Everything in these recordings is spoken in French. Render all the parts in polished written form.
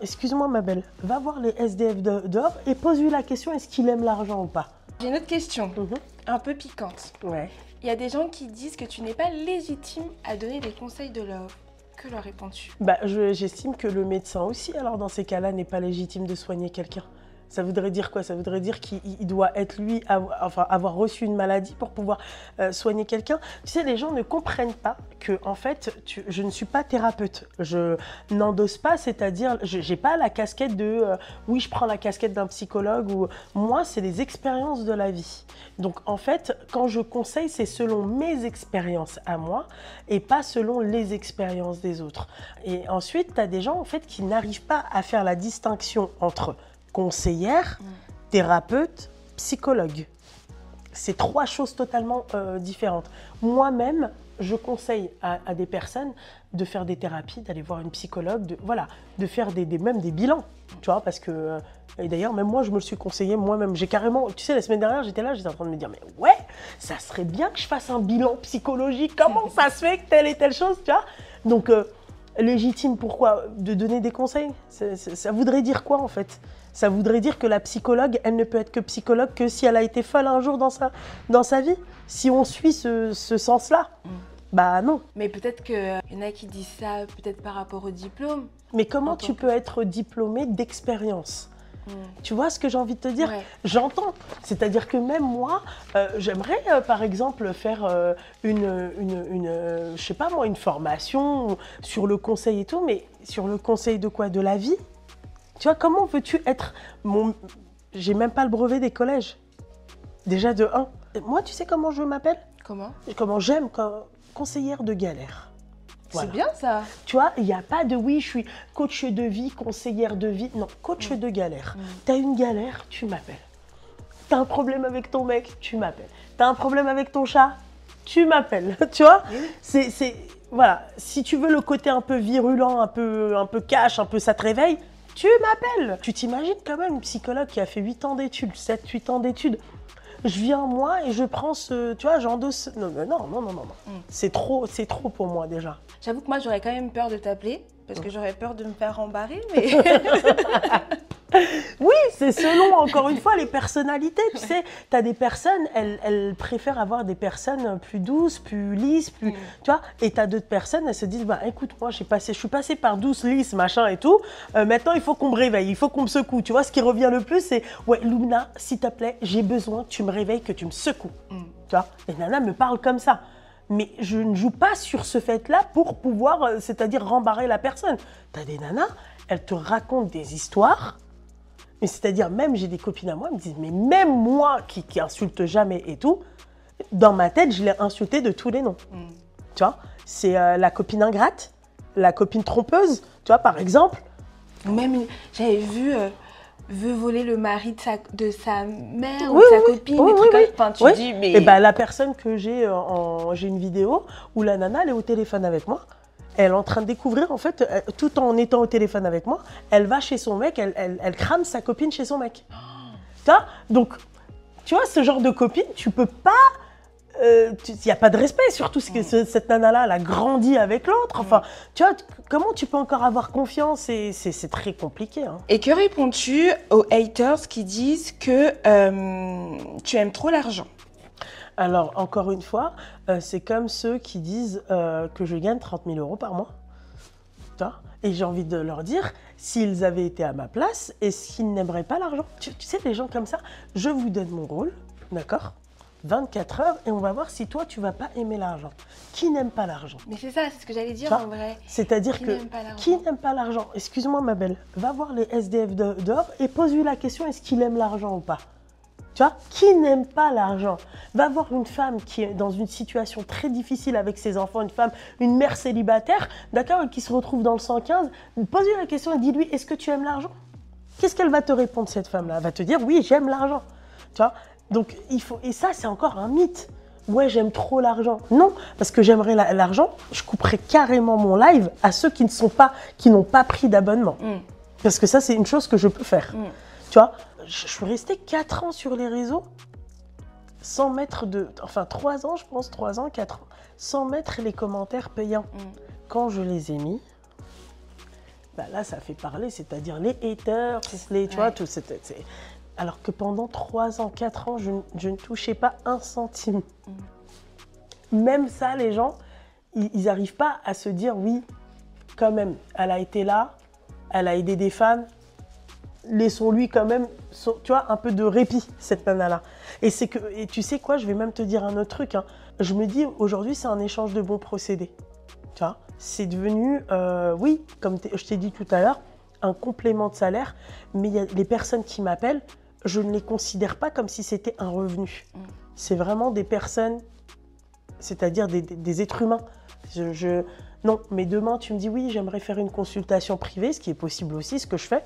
excuse-moi ma belle, va voir les SDF dehors et pose-lui la question, est-ce qu'il aime l'argent ou pas? J'ai une autre question, un peu piquante. Ouais. Il y a des gens qui disent que tu n'es pas légitime à donner des conseils de love. Que leur réponds-tu? Bah, j'estime que le médecin aussi, alors dans ces cas-là, n'est pas légitime de soigner quelqu'un. Ça voudrait dire quoi? Ça voudrait dire qu'il doit être lui, avoir reçu une maladie pour pouvoir soigner quelqu'un. Tu sais, les gens ne comprennent pas que, en fait, je ne suis pas thérapeute. Je n'endosse pas, c'est-à-dire, j'ai pas la casquette de oui, je prends la casquette d'un psychologue. Ou moi, c'est les expériences de la vie. Donc, en fait, quand je conseille, c'est selon mes expériences à moi et pas selon les expériences des autres. Et ensuite, tu as des gens, en fait, qui n'arrivent pas à faire la distinction entre conseillère, thérapeute, psychologue. C'est trois choses totalement différentes. Moi-même, je conseille à des personnes de faire des thérapies, d'aller voir une psychologue, de faire même des bilans, tu vois, parce que, et d'ailleurs, même moi, je me le suis conseillé moi-même. J'ai carrément, tu sais, la semaine dernière, j'étais en train de me dire, mais ouais, ça serait bien que je fasse un bilan psychologique, comment ça se fait que telle et telle chose, tu vois. Donc, légitime, pourquoi? De donner des conseils, ça voudrait dire quoi, en fait? Ça voudrait dire que la psychologue, elle ne peut être que psychologue que si elle a été folle un jour dans sa vie. Si on suit ce sens-là, bah non. Mais peut-être qu'il y en a qui disent ça peut-être par rapport au diplôme. Mais comment tu peux être diplômé d'expérience? Tu vois ce que j'ai envie de te dire? Ouais. J'entends. C'est-à-dire que même moi, j'aimerais par exemple faire je sais pas moi, une formation sur le conseil et tout, mais sur le conseil de quoi? De la vie? Tu vois, comment veux-tu être J'ai même pas le brevet des collèges. Déjà de 1. Moi, tu sais comment je m'appelle? Comment j'aime? Conseillère de galère. Voilà. C'est bien ça. Tu vois, il n'y a pas de oui, je suis coach de vie, conseillère de vie. Non, coach de galère. T'as une galère, tu m'appelles. T'as un problème avec ton mec, tu m'appelles. T'as un problème avec ton chat, tu m'appelles. Tu vois, voilà. Si tu veux le côté un peu virulent, un peu cash, un peu ça te réveille, tu m'appelles. Tu t'imagines quand même une psychologue qui a fait 8 ans d'études, 7-8 ans d'études. Je viens moi et je prends tu vois, j'endosse. Non. C'est trop pour moi déjà. J'avoue que moi, j'aurais quand même peur de t'appeler parce que j'aurais peur de me faire embarrer, mais... Oui, c'est selon, encore une fois, les personnalités. Tu sais, tu as des personnes, elles préfèrent avoir des personnes plus douces, plus lisses, tu vois. Et tu as d'autres personnes, elles se disent, bah écoute, moi, je suis passée par douce, lisse, machin et tout. Maintenant, il faut qu'on me réveille, il faut qu'on me secoue. Tu vois, ce qui revient le plus, c'est, ouais, Lumna, s'il te plaît, j'ai besoin que tu me réveilles, que tu me secoues. Tu vois, et Nana me parle comme ça. Mais je ne joue pas sur ce fait-là pour pouvoir, c'est-à-dire rembarrer la personne. Tu as des nanas, elles te racontent des histoires. Mais c'est-à-dire, même j'ai des copines à moi, elles me disent, mais même moi qui insulte jamais et tout, dans ma tête, je l'ai insultée de tous les noms. Tu vois, c'est la copine ingrate, la copine trompeuse, tu vois, par exemple. Même, j'avais vu, veut voler le mari de sa mère ou de sa copine, des trucs comme ça. Enfin, tu dis, mais... Et ben, la personne que j'ai une vidéo où la nana, elle est au téléphone avec moi. Elle est en train de découvrir, en fait, tout en étant au téléphone avec moi, elle va chez son mec, elle crame sa copine chez son mec. Tu vois? Donc, tu vois, ce genre de copine, tu peux pas... Il n'y a pas de respect, surtout que cette nana-là, elle a grandi avec l'autre. Enfin, tu vois, comment tu peux encore avoir confiance? C'est très compliqué. Hein. Et que réponds-tu aux haters qui disent que tu aimes trop l'argent? Alors, encore une fois, c'est comme ceux qui disent que je gagne 30 000 € par mois. Et j'ai envie de leur dire, s'ils avaient été à ma place, est-ce qu'ils n'aimeraient pas l'argent? Tu sais, les gens comme ça, je vous donne mon rôle, d'accord? 24 heures, et on va voir si toi, tu vas pas aimer l'argent. Qui n'aime pas l'argent? Mais c'est ça, c'est ce que j'allais dire en vrai. C'est-à-dire que qui n'aime pas l'argent? Excuse-moi, ma belle, va voir les SDF dehors et pose-lui la question, est-ce qu'il aime l'argent ou pas? Tu vois, qui n'aime pas l'argent? Va voir une femme qui est dans une situation très difficile avec ses enfants, une mère célibataire, d'accord, qui se retrouve dans le 115, pose-lui la question et dis-lui, est-ce que tu aimes l'argent? Qu'est-ce qu'elle va te répondre, cette femme-là? Elle va te dire, oui, j'aime l'argent. Tu vois, donc il faut, et ça, c'est encore un mythe. Ouais, j'aime trop l'argent. Non, parce que j'aimerais l'argent, je couperais carrément mon live à ceux qui n'ont pas pris d'abonnement. Parce que ça, c'est une chose que je peux faire. Tu vois, je suis restée 4 ans sur les réseaux sans mettre enfin 3 ans, je pense, 3 ans, 4 ans, sans mettre les commentaires payants. Quand je les ai mis, bah là, ça fait parler, c'est-à-dire les haters, tu vois, tout. Alors que pendant 3 ans, 4 ans, je ne touchais pas un centime. Même ça, les gens, ils n'arrivent pas à se dire, oui, quand même, elle a été là, elle a aidé des femmes, laissons-lui quand même, tu vois, un peu de répit, cette nana-là. Et tu sais quoi, je vais même te dire un autre truc, hein. Je me dis, aujourd'hui, c'est un échange de bons procédés. Tu vois, c'est devenu, oui, comme je t'ai dit tout à l'heure, un complément de salaire, mais les personnes qui m'appellent, je ne les considère pas comme si c'était un revenu. C'est vraiment des personnes, c'est-à-dire des êtres humains. Non, mais demain, tu me dis, oui, j'aimerais faire une consultation privée, ce qui est possible aussi, ce que je fais.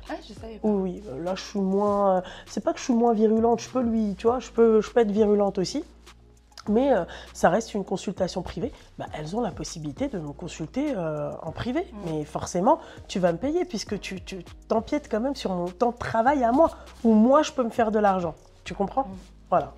Ah, je savais pas. Oui, là, je suis moins... c'est pas que je suis moins virulente, je peux tu vois, je peux être virulente aussi. Mais ça reste une consultation privée. Bah, elles ont la possibilité de me consulter en privé. Mais forcément, tu vas me payer puisque tu t'empiètes quand même sur mon temps de travail à moi, où moi, je peux me faire de l'argent. Tu comprends? Voilà.